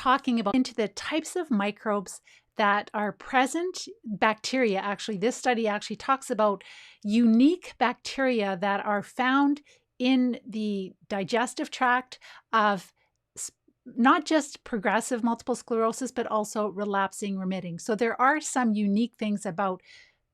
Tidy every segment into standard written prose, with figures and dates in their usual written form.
talking about into the types of microbes that are present, bacteria actually. This study actually talks about unique bacteria that are found in the digestive tract of not just progressive multiple sclerosis, but also relapsing remitting. So there are some unique things about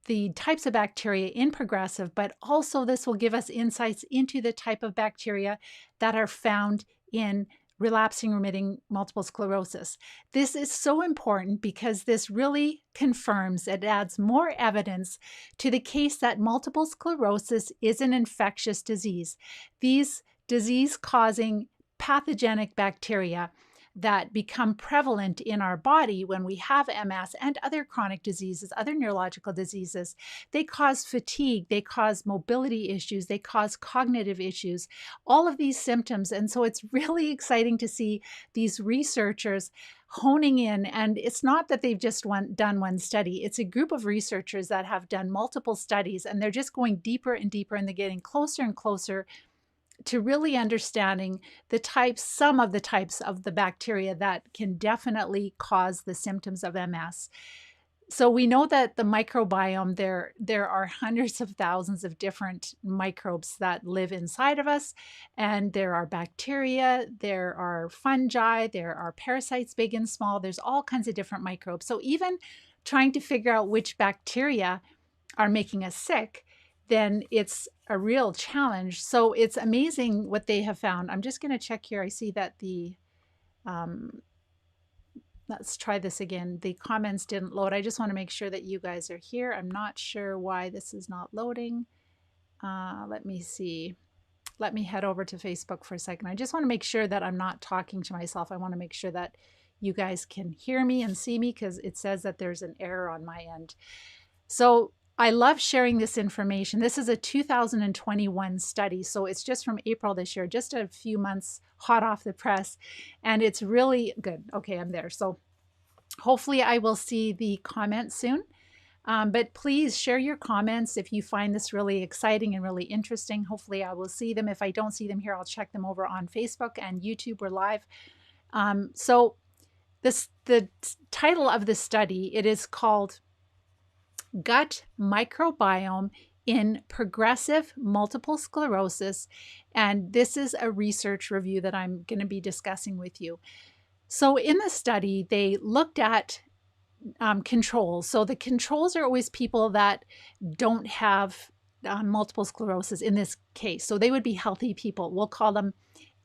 the types of bacteria in progressive, but also this will give us insights into the type of bacteria that are found in relapsing remitting multiple sclerosis. This is so important because this really confirms, it adds more evidence to the case that multiple sclerosis is an infectious disease. These disease-causing pathogenic bacteria that become prevalent in our body when we have MS and other chronic diseases, other neurological diseases, they cause fatigue, they cause mobility issues, they cause cognitive issues, all of these symptoms. And so it's really exciting to see these researchers honing in. And it's not that they've just done one study. It's a group of researchers that have done multiple studies, and they're just going deeper and deeper, and they're getting closer and closer to really understanding the types, some of the types of the bacteria that can definitely cause the symptoms of MS. So we know that the microbiome, there are hundreds of thousands of different microbes that live inside of us, and there are bacteria, there are fungi, there are parasites, big and small, there's all kinds of different microbes. So even trying to figure out which bacteria are making us sick, then it's a real challenge. So it's amazing what they have found. I'm just going to check here. I see that the, let's try this again. The comments didn't load. I just want to make sure that you guys are here. I'm not sure why this is not loading. Let me see. Let me head over to Facebook for a second. I just want to make sure that I'm not talking to myself. I want to make sure that you guys can hear me and see me, because it says that there's an error on my end. So I love sharing this information. This is a 2021 study, so it's just from April this year, just a few months hot off the press, and it's really good. Okay, I'm there. So hopefully I will see the comments soon, but please share your comments if you find this really exciting and really interesting. Hopefully I will see them. If I don't see them here, I'll check them over on Facebook and YouTube. We're live. So the title of the study, it is called Gut Microbiome in Progressive Multiple Sclerosis. And this is a research review that I'm going to be discussing with you. So in the study, they looked at controls. So the controls are always people that don't have multiple sclerosis in this case. So they would be healthy people. We'll call them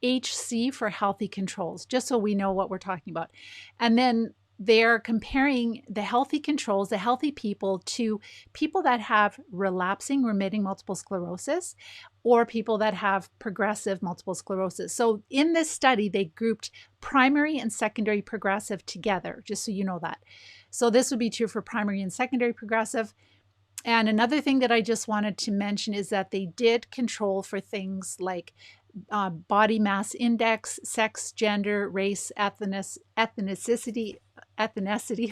HC for healthy controls, just so we know what we're talking about. And then they're comparing the healthy controls, the healthy people, to people that have relapsing remitting multiple sclerosis or people that have progressive multiple sclerosis. So in this study, they grouped primary and secondary progressive together, just so you know that. So this would be true for primary and secondary progressive. And another thing that I just wanted to mention is that they did control for things like body mass index, sex, gender, race, ethnicity,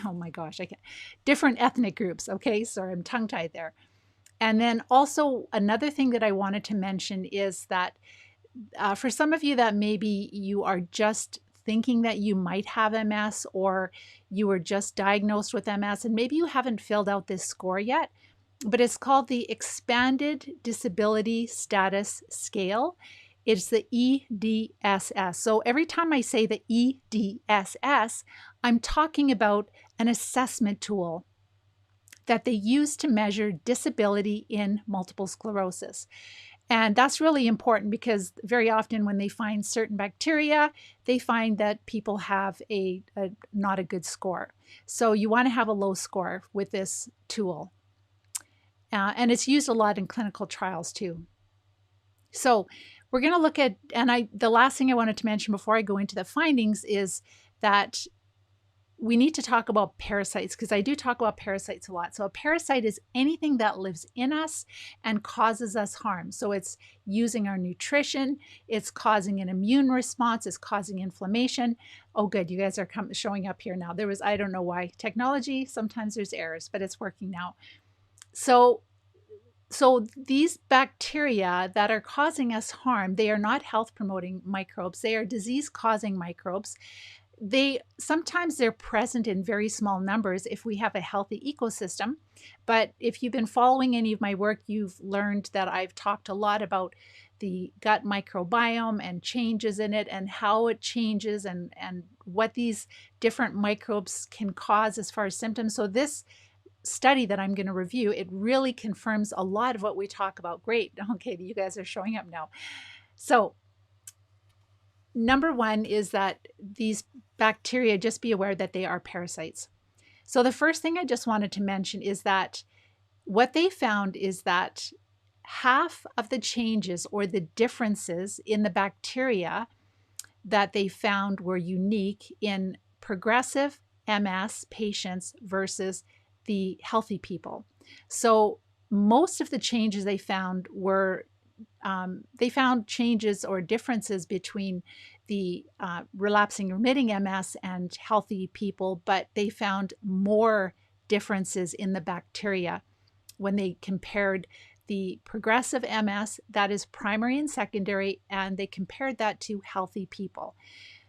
oh my gosh, I can't, different ethnic groups. Okay, sorry, I'm tongue-tied there. And then also another thing that I wanted to mention is that for some of you that maybe you are just thinking that you might have MS, or you were just diagnosed with MS, and maybe you haven't filled out this score yet, but it's called the Expanded Disability Status Scale. It's the EDSS. So every time I say the EDSS, I'm talking about an assessment tool that they use to measure disability in multiple sclerosis. And that's really important because very often when they find certain bacteria, they find that people have not a good score. So you want to have a low score with this tool. And it's used a lot in clinical trials too. So we're going to look at, and the last thing I wanted to mention before I go into the findings is that we need to talk about parasites, because I do talk about parasites a lot. So a parasite is anything that lives in us and causes us harm. So it's using our nutrition, it's causing an immune response, it's causing inflammation. Oh, good, you guys are showing up here now. I don't know why. Technology, sometimes there's errors, but it's working now. So these bacteria that are causing us harm, they are not health-promoting microbes. They are disease-causing microbes. Sometimes they're present in very small numbers if we have a healthy ecosystem. But if you've been following any of my work, you've learned that I've talked a lot about the gut microbiome and changes in it and how it changes and what these different microbes can cause as far as symptoms. So this study that I'm going to review, it really confirms a lot of what we talk about. Great. Okay, you guys are showing up now. So number one is that these bacteria, just be aware that they are parasites. So the first thing I just wanted to mention is that what they found is that half of the changes or the differences in the bacteria that they found were unique in progressive MS patients versus the healthy people. So most of the changes they found were they found changes or differences between the relapsing remitting MS and healthy people, but they found more differences in the bacteria when they compared the progressive MS, that is primary and secondary, and they compared that to healthy people.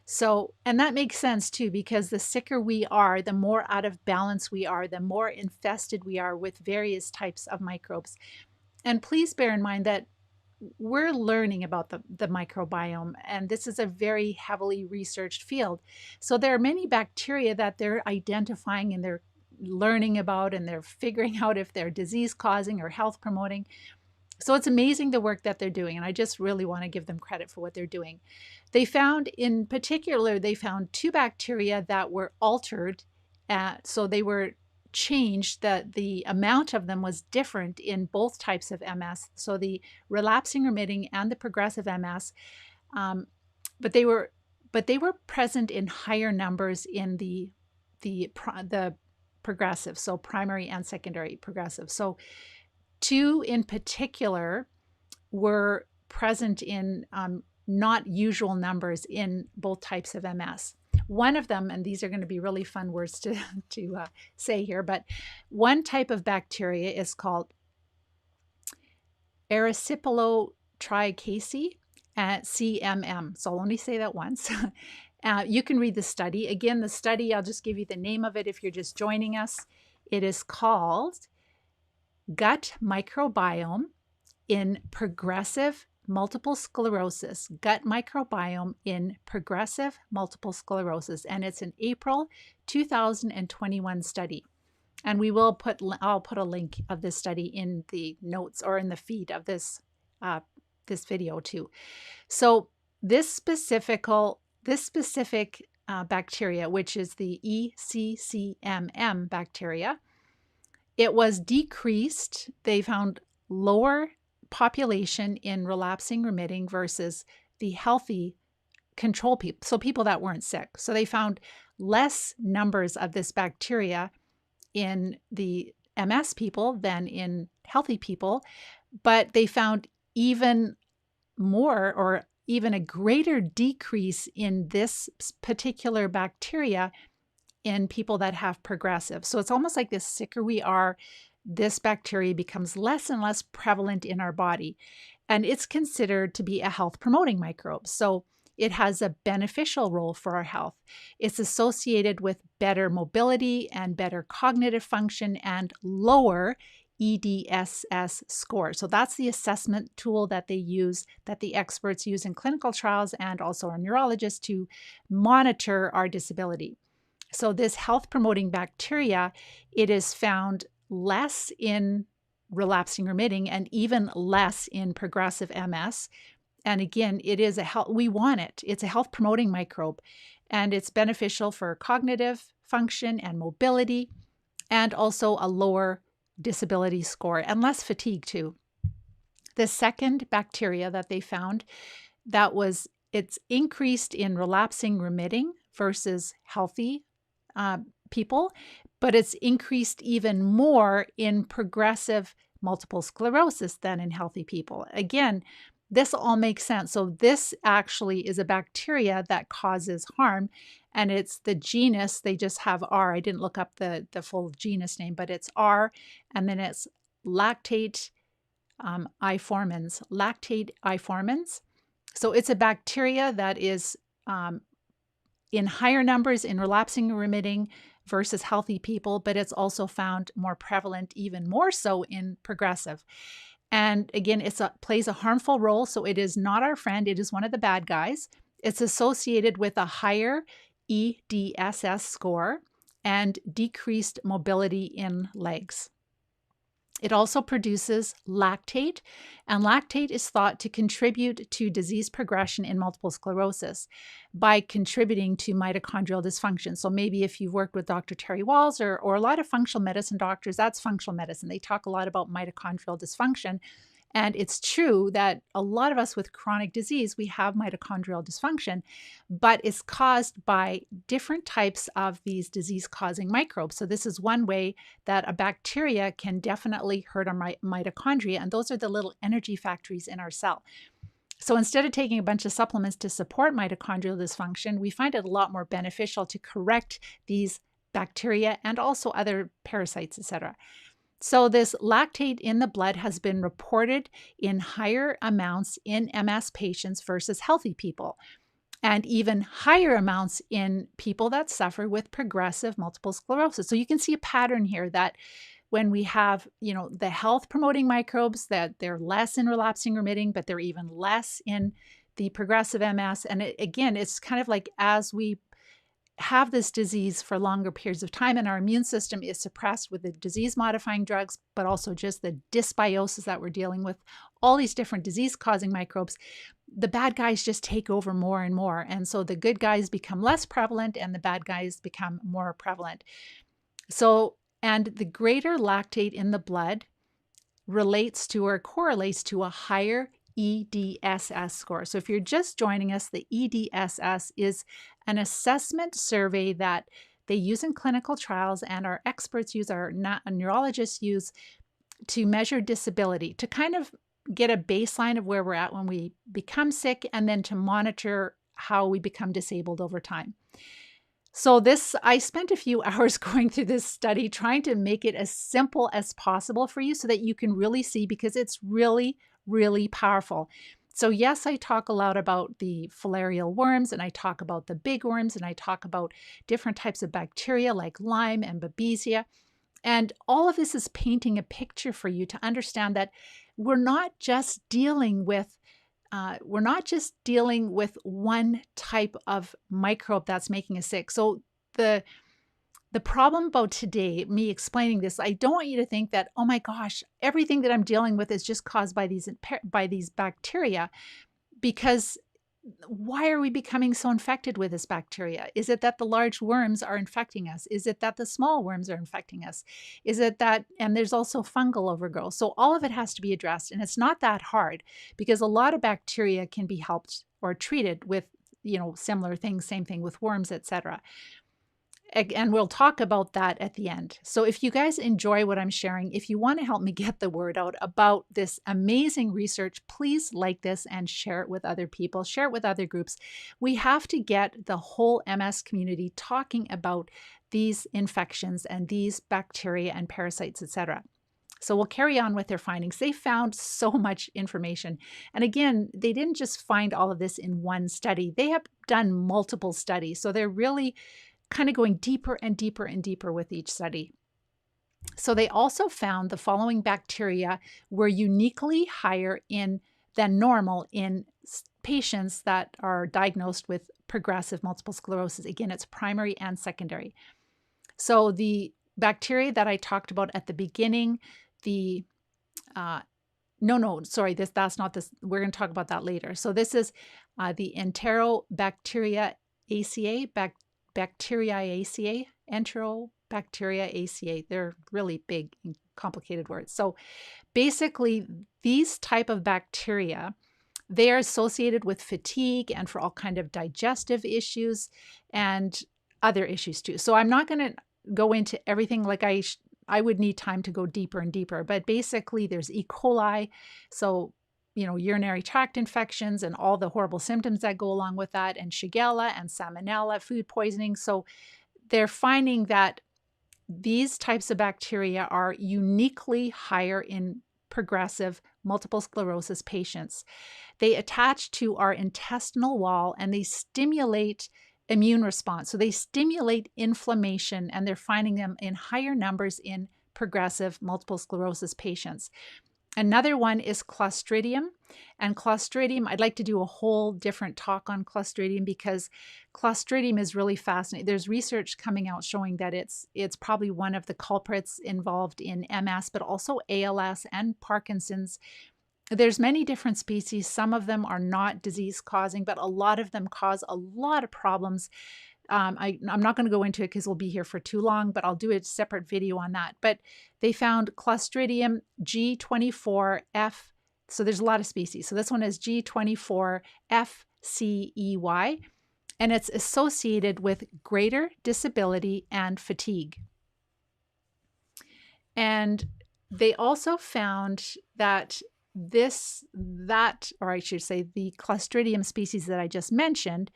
So, and that makes sense too, because the sicker we are, the more out of balance we are, the more infested we are with various types of microbes. And please bear in mind that we're learning about the microbiome, and this is a very heavily researched field. So there are many bacteria that they're identifying and they're learning about, and they're figuring out if they're disease causing or health promoting. So it's amazing the work that they're doing, and I just really want to give them credit for what they're doing. They found, in particular, they found 2 bacteria that were altered. So they were changed, that the amount of them was different in both types of MS. So the relapsing remitting and the progressive MS, but they were present in higher numbers in the progressive, so primary and secondary progressive. So 2 in particular were present in not usual numbers in both types of MS. One of them, and these are going to be really fun words to say here, but one type of bacteria is called Erysipelotrichacea, CMM. So I'll only say that once. You can read the study. Again, the study, I'll just give you the name of it if you're just joining us. It is called Gut Microbiome in Progressive Multiple Sclerosis. Gut Microbiome in Progressive Multiple Sclerosis. And it's an April 2021 study. And I'll put a link of this study in the notes or in the feed of this video too. So this specific bacteria, which is the ECCMM bacteria, it was decreased. They found lower population in relapsing remitting versus the healthy control people, so people that weren't sick. So they found less numbers of this bacteria in the MS people than in healthy people, but they found even more or even a greater decrease in this particular bacteria in people that have progressive. So it's almost like the sicker we are, this bacteria becomes less and less prevalent in our body. And it's considered to be a health promoting microbe. So it has a beneficial role for our health. It's associated with better mobility and better cognitive function and lower EDSS score. So that's the assessment tool that they use, that the experts use in clinical trials and also our neurologists to monitor our disability. So this health promoting bacteria, it is found less in relapsing remitting and even less in progressive MS. And again, it is we want it. It's a health promoting microbe, and it's beneficial for cognitive function and mobility, and also a lower disability score and less fatigue too. The second bacteria that they found, it's increased in relapsing remitting versus healthy people, but it's increased even more in progressive multiple sclerosis than in healthy people. Again, this all makes sense. So this actually is a bacteria that causes harm, and it's the genus, they just have R. I didn't look up the full genus name, but it's R, and then it's Lactate iformans. Lactate iformans. So it's a bacteria that is in higher numbers in relapsing and remitting versus healthy people, but it's also found more prevalent, even more so in progressive. And again, plays a harmful role. So it is not our friend. It is one of the bad guys. It's associated with a higher EDSS score and decreased mobility in legs. It also produces lactate, and lactate is thought to contribute to disease progression in multiple sclerosis by contributing to mitochondrial dysfunction. So maybe if you've worked with Dr. Terry Walls or a lot of functional medicine doctors, that's functional medicine. They talk a lot about mitochondrial dysfunction. And it's true that a lot of us with chronic disease, we have mitochondrial dysfunction, but it's caused by different types of these disease-causing microbes. So this is one way that a bacteria can definitely hurt our mitochondria, and those are the little energy factories in our cell. So instead of taking a bunch of supplements to support mitochondrial dysfunction, we find it a lot more beneficial to correct these bacteria and also other parasites, etc. So this lactate in the blood has been reported in higher amounts in MS patients versus healthy people, and even higher amounts in people that suffer with progressive multiple sclerosis. So you can see a pattern here that when we have, the health promoting microbes, that they're less in relapsing remitting, but they're even less in the progressive MS. And again, it's kind of like as we have this disease for longer periods of time and our immune system is suppressed with the disease-modifying drugs, but also just the dysbiosis that we're dealing with, all these different disease-causing microbes, the bad guys just take over more and more. And so the good guys become less prevalent and the bad guys become more prevalent. So, and the greater lactate in the blood relates to or correlates to a higher EDSS score. So if you're just joining us, the EDSS is an assessment survey that they use in clinical trials and our experts use, our neurologists use to measure disability, to kind of get a baseline of where we're at when we become sick and then to monitor how we become disabled over time. So I spent a few hours going through this study, trying to make it as simple as possible for you so that you can really see, because it's really, really powerful. So yes, I talk a lot about the filarial worms, and I talk about the big worms, and I talk about different types of bacteria like Lyme and Babesia. And all of this is painting a picture for you to understand that we're not just dealing with one type of microbe that's making us sick. So the problem about today, me explaining this, I don't want you to think that, oh my gosh, everything that I'm dealing with is just caused by these bacteria, because why are we becoming so infected with this bacteria? Is it that the large worms are infecting us? Is it that the small worms are infecting us? Is it that, and there's also fungal overgrowth. So all of it has to be addressed, and it's not that hard because a lot of bacteria can be helped or treated with, similar things, same thing with worms, etc. And we'll talk about that at the end. So if you guys enjoy what I'm sharing, if you want to help me get the word out about this amazing research, please like this and share it with other people, share it with other groups. We have to get the whole MS community talking about these infections and these bacteria and parasites, etc. So we'll carry on with their findings. They found so much information. And again, they didn't just find all of this in one study. They have done multiple studies. So they're really kind of going deeper and deeper and deeper with each study. So they also found the following bacteria were uniquely higher than normal in patients that are diagnosed with progressive multiple sclerosis. Again, it's primary and secondary. So the bacteria that I talked about at the beginning, that's not this. We're going to talk about that later. So this is the Enterobacteriaceae, Enterobacteriaceae. They're really big and complicated words. So basically, these type of bacteria, they are associated with fatigue and for all kind of digestive issues and other issues too. So I'm not going to go into everything, like I would need time to go deeper and deeper, but basically there's E. coli, so urinary tract infections and all the horrible symptoms that go along with that, and Shigella and Salmonella, food poisoning. So they're finding that these types of bacteria are uniquely higher in progressive multiple sclerosis patients. They attach to our intestinal wall and they stimulate immune response. So they stimulate inflammation, and they're finding them in higher numbers in progressive multiple sclerosis patients. Another one is Clostridium. And Clostridium, I'd like to do a whole different talk on Clostridium because Clostridium is really fascinating. There's research coming out showing that it's probably one of the culprits involved in MS, but also ALS and Parkinson's. There's many different species. Some of them are not disease causing, but a lot of them cause a lot of problems. I'm not going to go into it because we'll be here for too long, but I'll do a separate video on that. But they found Clostridium G24F. So there's a lot of species. So this one is G24FCEY, and it's associated with greater disability and fatigue. And they also found that the Clostridium species that I just mentioned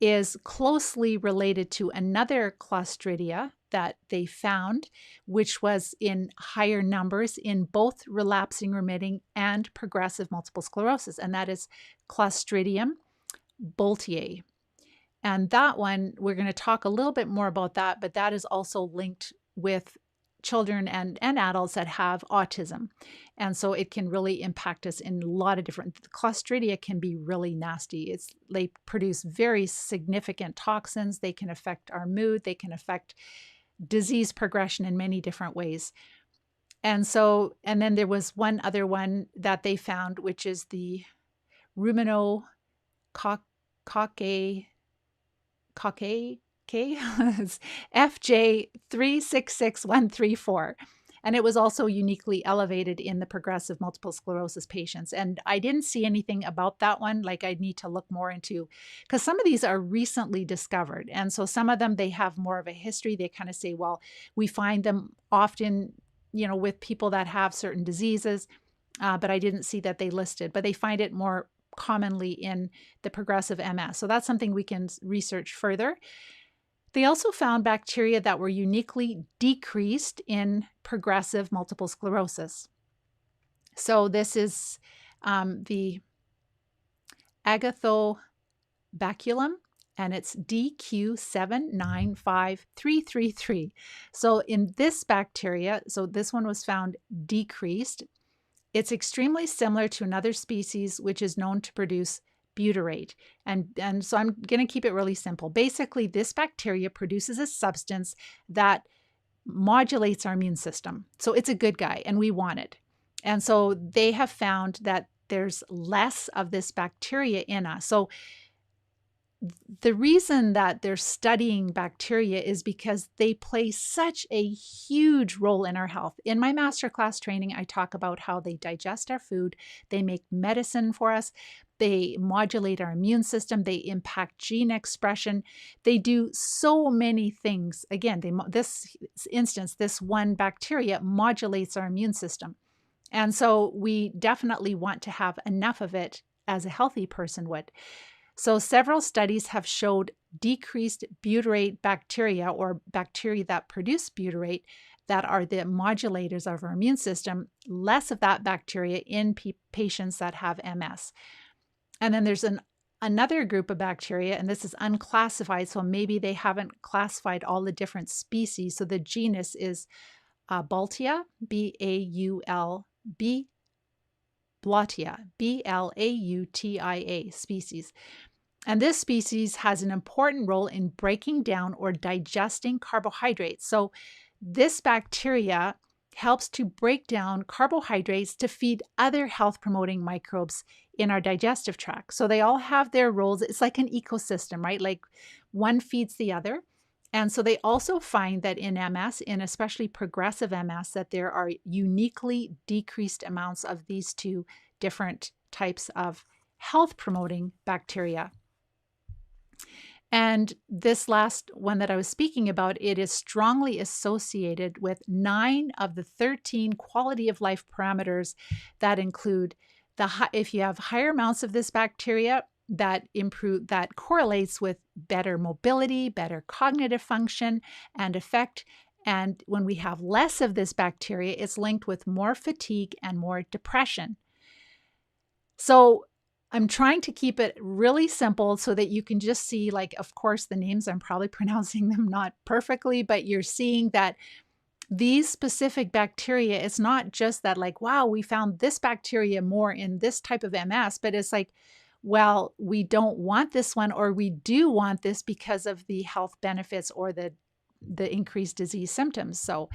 is closely related to another Clostridia that they found, which was in higher numbers in both relapsing, remitting, and progressive multiple sclerosis, and that is Clostridium boultiae. And that one, we're going to talk a little bit more about that, but that is also linked with children and adults that have autism. And so it can really impact us in a lot of different, Clostridia can be really nasty. They produce very significant toxins. They can affect our mood. They can affect disease progression in many different ways. And then there was one other one that they found, which is the ruminococcae, FJ366134. And it was also uniquely elevated in the progressive multiple sclerosis patients. And I didn't see anything about that one, like I need to look more into, because some of these are recently discovered. And so some of them, they have more of a history. They kind of say, well, we find them often, with people that have certain diseases, but I didn't see that they listed, but they find it more commonly in the progressive MS. So that's something we can research further. They also found bacteria that were uniquely decreased in progressive multiple sclerosis. So this is the Agathobaculum, and it's DQ795333. So in this bacteria, so this one was found decreased. It's extremely similar to another species which is known to produce butyrate. And so I'm going to keep it really simple. Basically, this bacteria produces a substance that modulates our immune system. So it's a good guy and we want it. And so they have found that there's less of this bacteria in us. So the reason that they're studying bacteria is because they play such a huge role in our health. In my masterclass training, I talk about how they digest our food, they make medicine for us, they modulate our immune system, they impact gene expression, they do so many things. Again, this one bacteria modulates our immune system. And so we definitely want to have enough of it as a healthy person would. So several studies have showed decreased butyrate bacteria, or bacteria that produce butyrate, that are the modulators of our immune system, less of that bacteria in patients that have MS. And then there's another group of bacteria, and this is unclassified, so maybe they haven't classified all the different species. So the genus is Baltia, B-A-U-L-B, Blautia, B-L-A-U-T-I-A species. And this species has an important role in breaking down or digesting carbohydrates. So this bacteria helps to break down carbohydrates to feed other health-promoting microbes in our digestive tract. So they all have their roles. It's like an ecosystem, right? Like one feeds the other. And so they also find that in MS, in especially progressive MS, that there are uniquely decreased amounts of these two different types of health-promoting bacteria. And this last one that I was speaking about, it is strongly associated with 9 of the 13 quality of life parameters that include if you have higher amounts of this bacteria, that correlates with better mobility, better cognitive function and effect. And when we have less of this bacteria, it's linked with more fatigue and more depression. So I'm trying to keep it really simple so that you can just see, like, of course, the names, I'm probably pronouncing them not perfectly, but you're seeing that these specific bacteria, it's not just that, like, wow, we found this bacteria more in this type of MS, but it's like, well, we don't want this one, or we do want this because of the health benefits or the increased disease symptoms. So,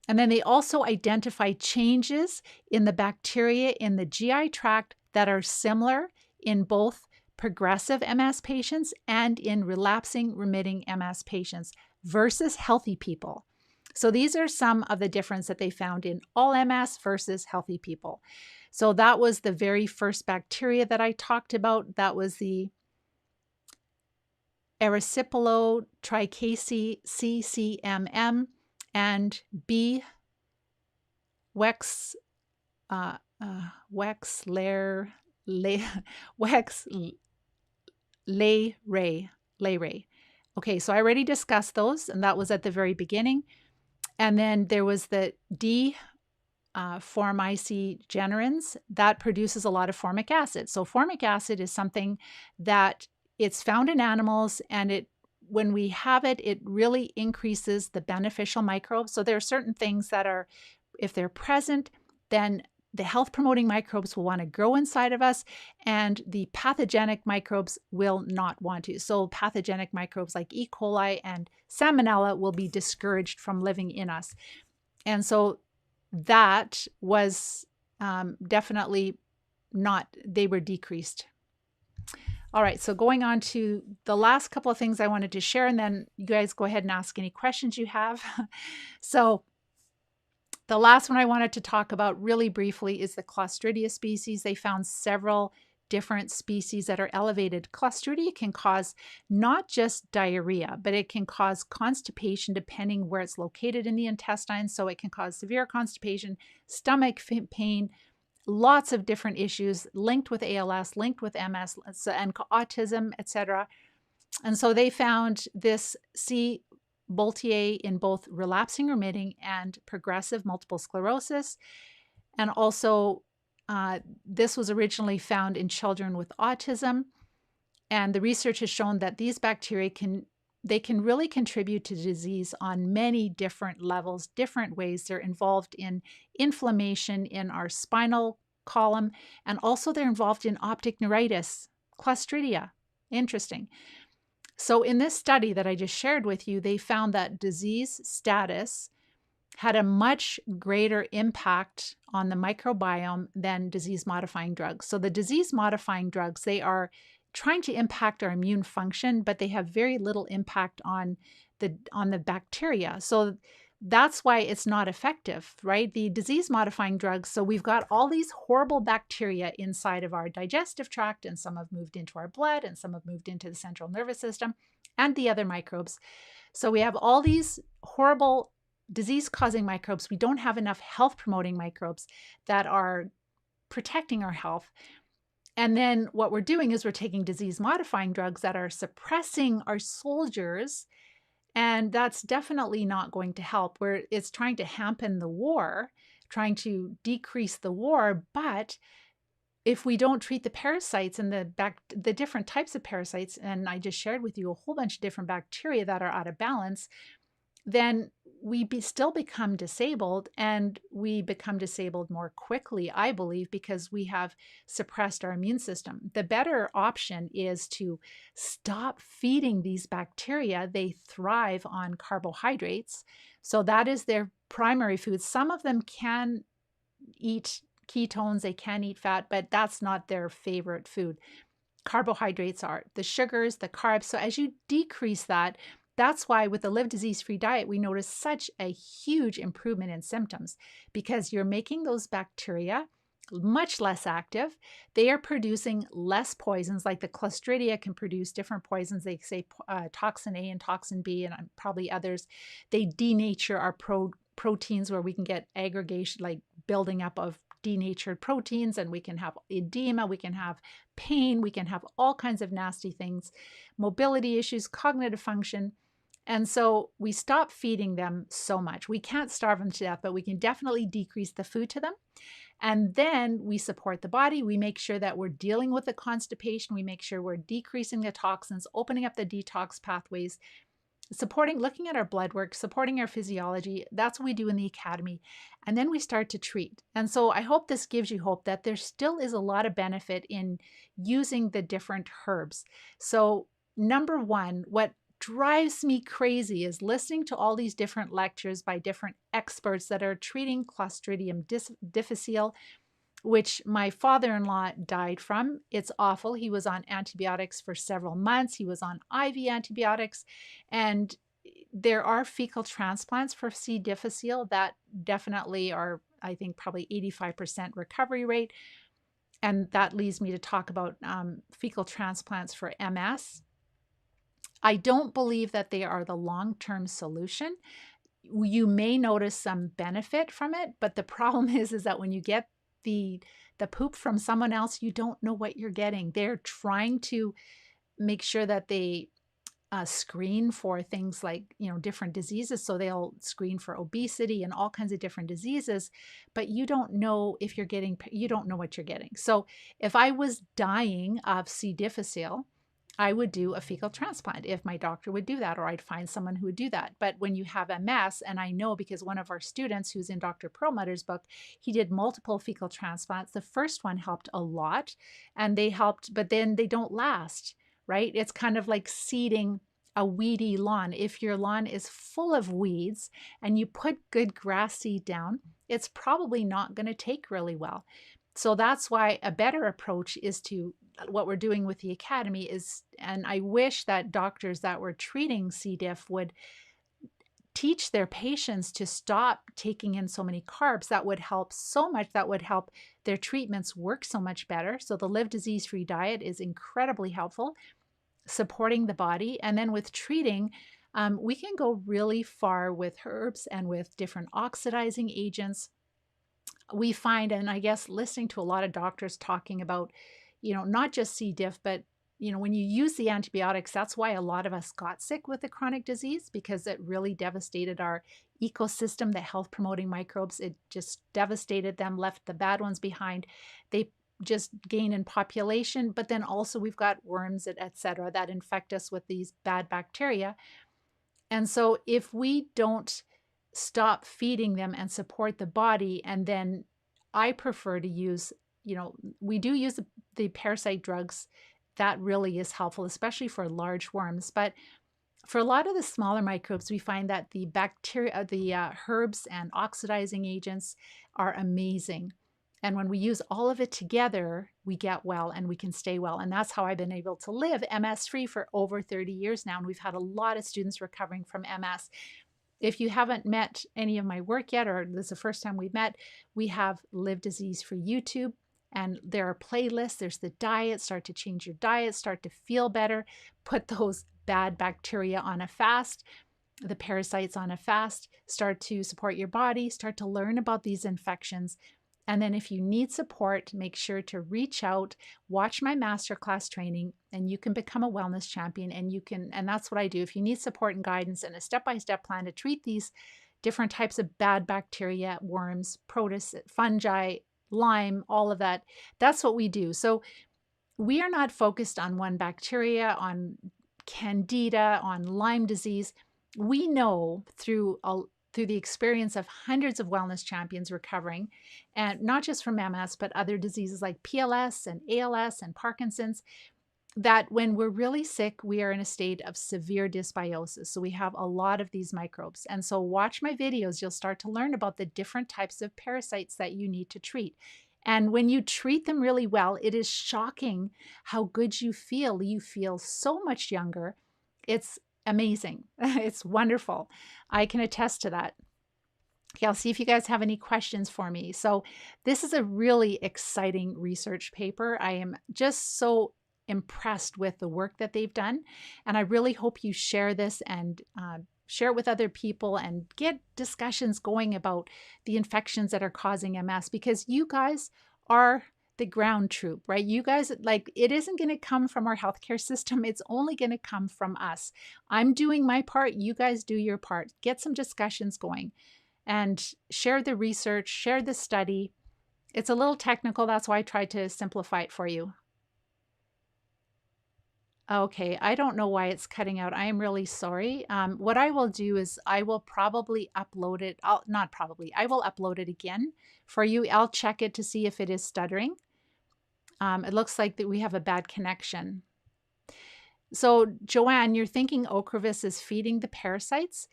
and then they also identify changes in the bacteria in the GI tract that are similar in both progressive MS patients and in relapsing remitting MS patients versus healthy people. So these are some of the difference that they found in all MS versus healthy people. So that was the very first bacteria that I talked about. That was the Erysipelotrichacea CCMM and B. Wex, Wexler, Wexley-Ray. Okay, so I already discussed those, and that was at the very beginning. And then there was the D. Formyces generans that produces a lot of formic acid. So formic acid is something that it's found in animals, and when we have it, it really increases the beneficial microbes. So there are certain things that are, if they're present, then the health promoting microbes will want to grow inside of us, and the pathogenic microbes will not want to. So pathogenic microbes like E. coli and Salmonella will be discouraged from living in us. And so that was definitely not, they were decreased. All right, so going on to the last couple of things I wanted to share, and then you guys go ahead and ask any questions you have. So the last one I wanted to talk about really briefly is the Clostridia species. They found several different species that are elevated. Clostridia can cause not just diarrhea, but it can cause constipation depending where it's located in the intestine. So it can cause severe constipation, stomach pain, lots of different issues linked with ALS, linked with MS, and autism, etc. And so they found this C. Boltier in both relapsing remitting and progressive multiple sclerosis. And also this was originally found in children with autism, and the research has shown that these bacteria can really contribute to disease on many different levels, different ways. They're involved in inflammation in our spinal column, and also they're involved in optic neuritis, Clostridia. Interesting. So in this study that I just shared with you, they found that disease status had a much greater impact on the microbiome than disease-modifying drugs. So the disease-modifying drugs, they are trying to impact our immune function, but they have very little impact on the bacteria. So that's why it's not effective, right? The disease-modifying drugs, so we've got all these horrible bacteria inside of our digestive tract, and some have moved into our blood, and some have moved into the central nervous system, and the other microbes. So we have all these horrible disease-causing microbes. We don't have enough health-promoting microbes that are protecting our health. And then what we're doing is we're taking disease-modifying drugs that are suppressing our soldiers, and that's definitely not going to help. It's trying to hamper the war, trying to decrease the war, but if we don't treat the parasites and the different types of parasites, and I just shared with you a whole bunch of different bacteria that are out of balance, then we still become disabled, and we become disabled more quickly, I believe, because we have suppressed our immune system. The better option is to stop feeding these bacteria. They thrive on carbohydrates, so that is their primary food. Some of them can eat ketones, they can eat fat, but that's not their favorite food. Carbohydrates are the sugars, the carbs. So as you decrease that, that's why with the Live Disease-Free diet, we notice such a huge improvement in symptoms, because you're making those bacteria much less active. They are producing less poisons, like the Clostridia can produce different poisons. They say toxin A and toxin B and probably others. They denature our proteins, where we can get aggregation, like building up of denatured proteins, and we can have edema, we can have pain, we can have all kinds of nasty things, mobility issues, cognitive function. And so we stop feeding them so much. We can't starve them to death, but we can definitely decrease the food to them. And then we support the body. We make sure that we're dealing with the constipation. We make sure we're decreasing the toxins, opening up the detox pathways, supporting, looking at our blood work, supporting our physiology. That's what we do in the academy. And then we start to treat. And so I hope this gives you hope that there still is a lot of benefit in using the different herbs. So number one, what drives me crazy is listening to all these different lectures by different experts that are treating Clostridium difficile, which my father-in-law died from. It's awful. He was on antibiotics for several months. He was on IV antibiotics. And there are fecal transplants for C. difficile that definitely are, I think, probably 85% recovery rate. And that leads me to talk about fecal transplants for MS. I don't believe that they are the long-term solution. You may notice some benefit from it, but the problem is that when you get the poop from someone else, you don't know what you're getting. They're trying to make sure that they screen for things like, different diseases. So they'll screen for obesity and all kinds of different diseases, but you don't know if you don't know what you're getting. So if I was dying of C. difficile, I would do a fecal transplant if my doctor would do that, or I'd find someone who would do that. But when you have MS, and I know because one of our students who's in Dr. Perlmutter's book, he did multiple fecal transplants. The first one helped a lot, and they helped, but then they don't last, right? It's kind of like seeding a weedy lawn. If your lawn is full of weeds and you put good grass seed down, it's probably not going to take really well. So that's why a better approach is to what we're doing with the academy is, and I wish that doctors that were treating C. diff would teach their patients to stop taking in so many carbs. That would help so much. That would help their treatments work so much better. So the Live Disease-Free diet is incredibly helpful, supporting the body. And then with treating, we can go really far with herbs and with different oxidizing agents. We find, and I guess listening to a lot of doctors talking about, not just C. diff, but, when you use the antibiotics, that's why a lot of us got sick with the chronic disease, because it really devastated our ecosystem, the health promoting microbes. It just devastated them, left the bad ones behind. They just gain in population, but then also we've got worms, et cetera, that infect us with these bad bacteria. And so if we don't stop feeding them and support the body, and then I prefer to use, we do use the parasite drugs. That really is helpful, especially for large worms. But for a lot of the smaller microbes, we find that the bacteria, the herbs and oxidizing agents are amazing. And when we use all of it together, we get well and we can stay well. And that's how I've been able to live MS-free for over 30 years now. And we've had a lot of students recovering from MS. If you haven't met any of my work yet, or this is the first time we've met, we have Live Disease-Free YouTube. And there are playlists. There's the diet. Start to change your diet. Start to feel better. Put those bad bacteria on a fast, the parasites on a fast. Start to support your body. Start to learn about these infections. And then if you need support, make sure to reach out, watch my masterclass training, and you can become a wellness champion. And that's what I do. If you need support and guidance and a step-by-step plan to treat these different types of bad bacteria, worms, protists, fungi, Lyme, all of that, that's what we do. So we are not focused on one bacteria, on candida, on Lyme disease. We know through the experience of hundreds of wellness champions recovering, and not just from MS, but other diseases like PLS and ALS and Parkinson's, that when we're really sick, we are in a state of severe dysbiosis. So we have a lot of these microbes. And so watch my videos, you'll start to learn about the different types of parasites that you need to treat. And when you treat them really well, it is shocking how good you feel. You feel so much younger. It's amazing. It's wonderful. I can attest to that. Okay, I'll see if you guys have any questions for me. So this is a really exciting research paper. I am just so impressed with the work that they've done. And I really hope you share this and share it with other people and get discussions going about the infections that are causing MS, because you guys are the ground troop, right? You guys, like, it isn't going to come from our healthcare system. It's only going to come from us. I'm doing my part. You guys do your part. Get some discussions going and share the research, share the study. It's a little technical. That's why I tried to simplify it for you. Okay, I don't know why it's cutting out. I am really sorry. What I will do is I will probably upload it. Not probably, I will upload it again for you. I'll check it to see if it is stuttering. It looks like that we have a bad connection. So Joanne, you're thinking Ocrevus is feeding the parasites.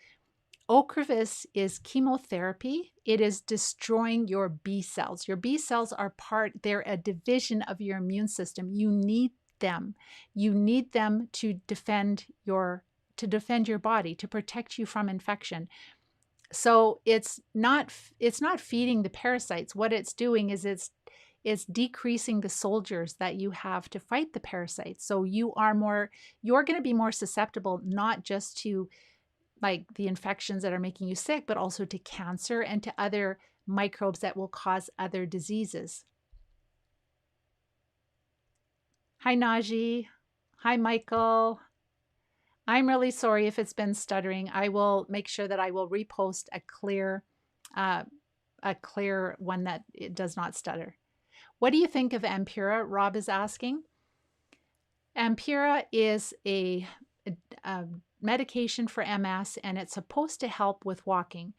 Ocrevus is chemotherapy. It is destroying your B cells. Your B cells are they're a division of your immune system. You need them. You need them to defend your body, to protect you from infection. So it's not feeding the parasites. What it's doing is it's decreasing the soldiers that you have to fight the parasites. So you're going to be more susceptible, not just to like the infections that are making you sick, but also to cancer and to other microbes that will cause other diseases. Hi, Naji. Hi, Michael. I'm really sorry if it's been stuttering. I will make sure that I will repost a clear one that it does not stutter. What do you think of Ampura? Rob is asking. Ampura is a medication for MS, and it's supposed to help with walking.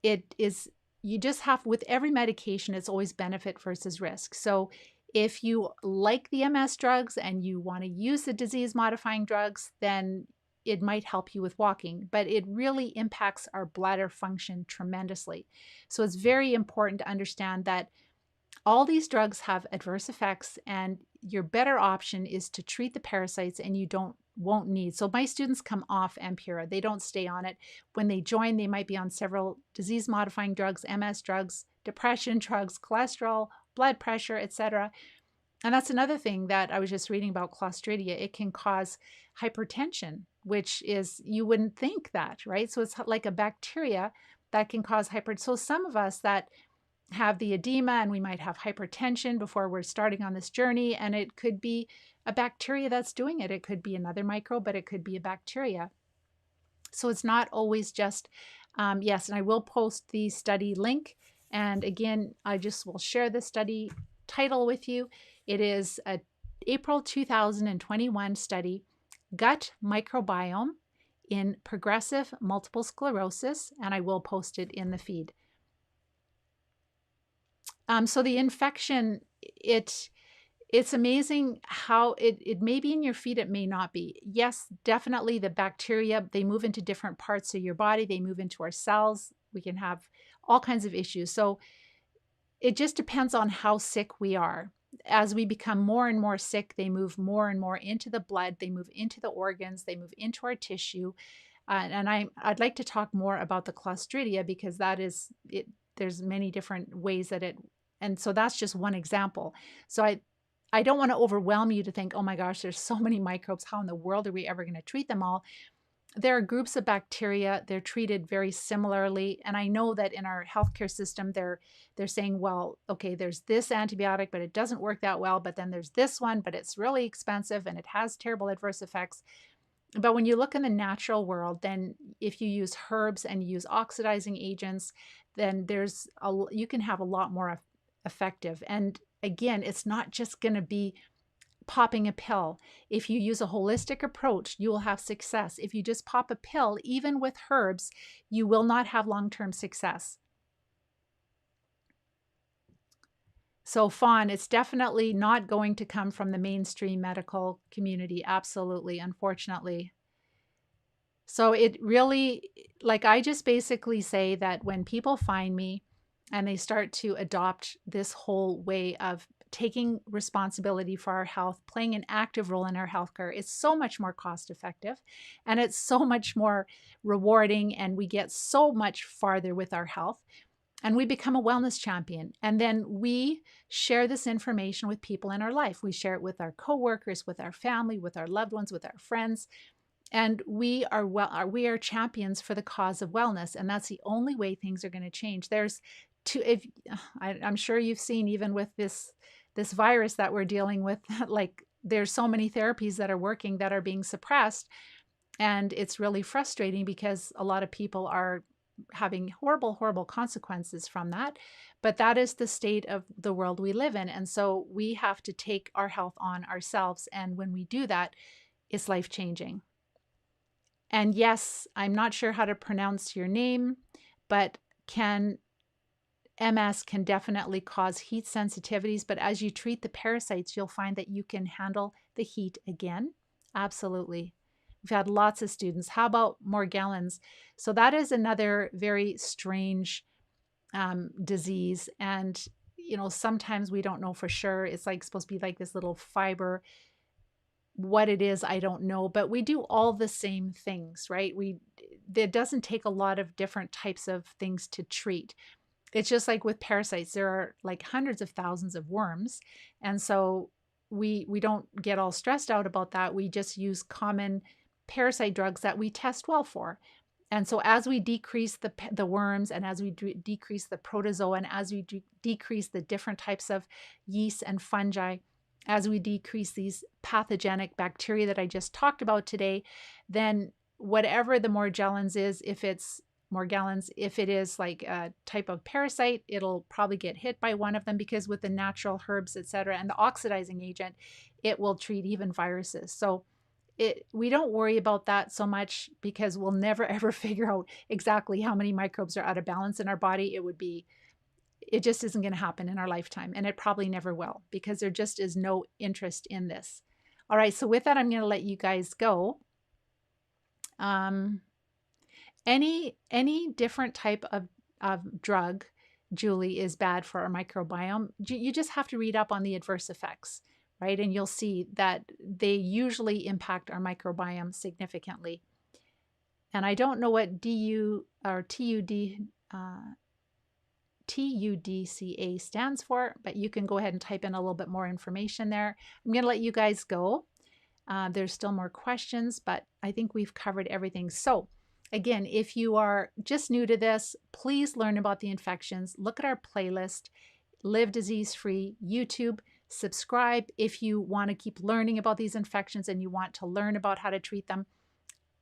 It is, you just have, with every medication, it's always benefit versus risk. So if you like the MS drugs and you want to use the disease modifying drugs, then it might help you with walking, but it really impacts our bladder function tremendously. So it's very important to understand that all these drugs have adverse effects, and your better option is to treat the parasites, and you won't need. So my students come off Ampura. They don't stay on it. When they join, they might be on several disease modifying drugs, MS drugs, depression drugs, cholesterol, blood pressure, etc. And that's another thing that I was just reading about Clostridia. It can cause hypertension, which is, you wouldn't think that, right? So it's like a bacteria that can cause hypertension. So some of us that have the edema and we might have hypertension before we're starting on this journey, and it could be a bacteria that's doing it. It could be another microbe, but it could be a bacteria. So it's not always just, yes, and I will post the study link. And again, I just will share the study title with you. It is a April 2021 study, Gut Microbiome in Progressive Multiple Sclerosis, and I will post it in the feed. So the infection, it's amazing how it may be in your feet, it may not be. Yes, definitely the bacteria, they move into different parts of your body. They move into our cells. We can have all kinds of issues. So it just depends on how sick we are. As we become more and more sick, they move more and more into the blood. They move into the organs. They move into our tissue. And I'd like to talk more about the Clostridia, because that is it. There's many different ways that and so that's just one example. So I don't want to overwhelm you to think, oh my gosh, there's so many microbes. How in the world are we ever going to treat them all? There are groups of bacteria. They're treated very similarly. And I know that in our healthcare system, they're saying, well, okay, there's this antibiotic, but it doesn't work that well. But then there's this one, but it's really expensive and it has terrible adverse effects. But when you look in the natural world, then if you use herbs and you use oxidizing agents, then you can have a lot more effective. And again, it's not just going to be popping a pill. If you use a holistic approach, you will have success. If you just pop a pill, even with herbs, you will not have long-term success. So Fawn, it's definitely not going to come from the mainstream medical community. Absolutely, unfortunately. So it really, like, I just basically say that when people find me and they start to adopt this whole way of taking responsibility for our health, playing an active role in our healthcare, it's so much more cost effective and it's so much more rewarding, and we get so much farther with our health, and we become a wellness champion. And then we share this information with people in our life. We share it with our coworkers, with our family, with our loved ones, with our friends. And we are champions for the cause of wellness. And that's the only way things are going to change. I'm sure you've seen, even with this this virus that we're dealing with. Like, there's so many therapies that are working that are being suppressed. And it's really frustrating because a lot of people are having horrible, horrible consequences from that. But that is the state of the world we live in. And so we have to take our health on ourselves. And when we do that, it's life-changing. And yes, I'm not sure how to pronounce your name, but MS can definitely cause heat sensitivities. But as you treat the parasites, you'll find that you can handle the heat again. Absolutely. We've had lots of students. How about Morgellons? So that is another very strange disease. And, you know, sometimes we don't know for sure. It's like supposed to be like this little fiber. What it is, I don't know, but we do all the same things, right? It doesn't take a lot of different types of things to treat. It's just like with parasites, there are like hundreds of thousands of worms. And so we don't get all stressed out about that. We just use common parasite drugs that we test well for. And so as we decrease the worms, and as we decrease the protozoa, and as we decrease the different types of yeast and fungi, as we decrease these pathogenic bacteria that I just talked about today, then whatever the Morgellons is, if it's Morgellons, if it is like a type of parasite, it'll probably get hit by one of them, because with the natural herbs, etc., and the oxidizing agent, it will treat even viruses. So we don't worry about that so much, because we'll never ever figure out exactly how many microbes are out of balance in our body. It just isn't going to happen in our lifetime, and it probably never will, because there just is no interest in this. All right, so with that, I'm going to let you guys go. Any different type of drug, Julie, is bad for our microbiome. You just have to read up on the adverse effects, right? And you'll see that they usually impact our microbiome significantly. And I don't know what DU or TUDCA stands for, but you can go ahead and type in a little bit more information there. I'm going to let you guys go. There's still more questions, but I think we've covered everything. So again, if you are just new to this, please learn about the infections. Look at our playlist, Live Disease Free, YouTube. Subscribe if you want to keep learning about these infections and you want to learn about how to treat them.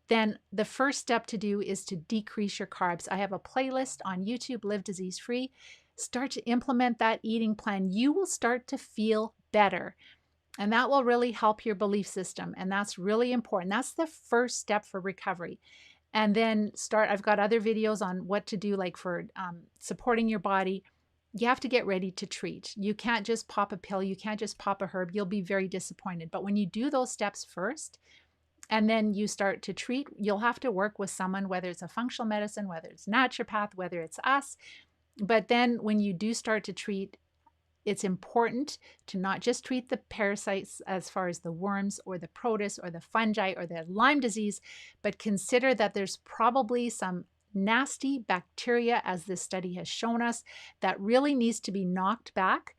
Then the first step to do is to decrease your carbs. I have a playlist on YouTube, Live Disease Free. Start to implement that eating plan. You will start to feel better. And that will really help your belief system. And that's really important. That's the first step for recovery. And then I've got other videos on what to do, like for supporting your body. You have to get ready to treat. You can't just pop a pill. You can't just pop a herb. You'll be very disappointed. But when you do those steps first, and then you start to treat, you'll have to work with someone, whether it's a functional medicine, whether it's naturopath, whether it's us. But then when you do start to treat, it's important to not just treat the parasites as far as the worms or the protists or the fungi or the Lyme disease, but consider that there's probably some nasty bacteria, as this study has shown us, that really needs to be knocked back,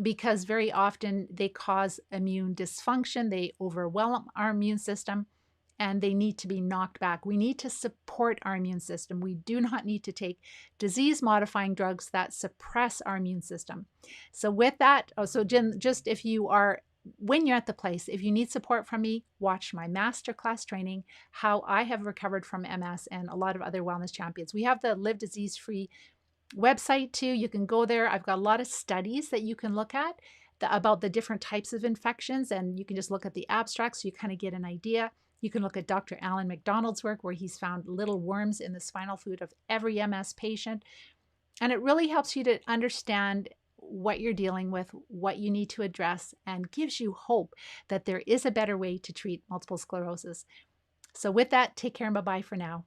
because very often they cause immune dysfunction. They overwhelm our immune system, and they need to be knocked back. We need to support our immune system. We do not need to take disease-modifying drugs that suppress our immune system. So with that, so Jen, just when you're at the place, if you need support from me, watch my masterclass training, how I have recovered from MS and a lot of other wellness champions. We have the Live Disease Free website too. You can go there. I've got a lot of studies that you can look at about the different types of infections, and you can just look at the abstracts so you kind of get an idea. You can look at Dr. Alan McDonald's work, where he's found little worms in the spinal fluid of every MS patient. And it really helps you to understand what you're dealing with, what you need to address, and gives you hope that there is a better way to treat multiple sclerosis. So with that, take care and bye-bye for now.